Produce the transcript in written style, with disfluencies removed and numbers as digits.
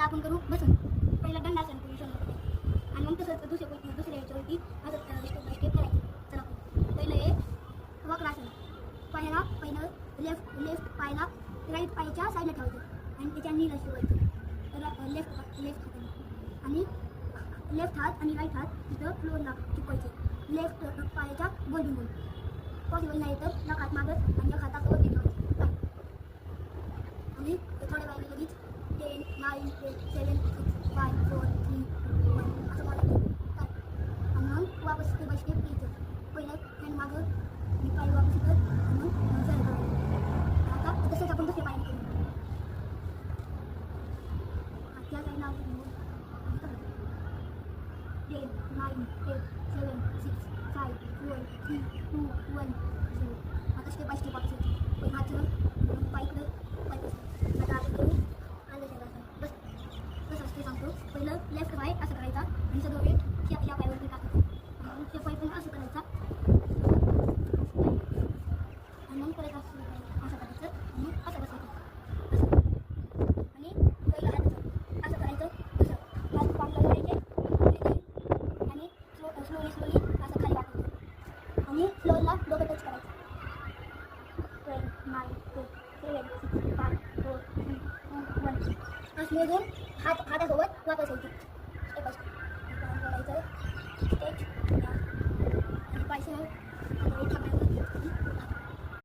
आता आपण करू बसून. पहिला दंडासन पोझिशन आणि मग तसंच दुसऱ्या याच्यावरती असं स्टेप बाय स्टेप करायचं. चला पहिलं आहे वक्रासन. पहिलं लेफ्ट पायाला राईट पायाच्या साईडला ठेवायचं आणि त्याच्या नीला शिवायचं लेफ्ट हाताने आणि लेफ्ट हात आणि राईट हात तिथं फ्लोअरला चिपवायचे. लेफ्ट पायाच्या गोल्डन गोल पॉसिबल नाही तर एक हात मागत आणि एक हातात वरती ठेवायचं आणि थोड्या वेळाने लगेच 10, 9, 8, 7, 6, 5, 4, 3, 2, 1 असं बोलायचं काय. आणि मग वापस स्टेप बाय स्टेप यायचं. पहिलं हँड मागं आणि पाय वापस येतं आणि मग सरळ करायचं. आता तसंच आपण दुसऱ्या पायाने करू. त्या साईडला 10, 9, 8, 7, 6, 5, 4, 3, 2, 1 आता स्टेप बाय स्टेप वापस येतो. पण हात सरळ पाय इकडं पाय कसं. आता आपण करू आलं शरीराचं. बस कसं असते सांगतो. पहिलं लेफ्ट पाय असं करायचा आणि सगळं वेट या पायावरती टाकायचं आणि ते पाय पण असं करायचा आणि मग परत असं करायचं आणि मग असं बसायचं असं आणि पहिलं हात असं करायचं तसं हात पांगला करायचे आणि स्लोली असं खाली टाकायचं आणि फ्लोअरला डोकं टच करायचं. 12, 9, 8, 7, 6, 5, 4, 3, 2, 1 असं मोजून हातासोबत वापस यायचं. स्टेप बाय स्टेप बोलायचं स्टेच आणि पाय सरळ आता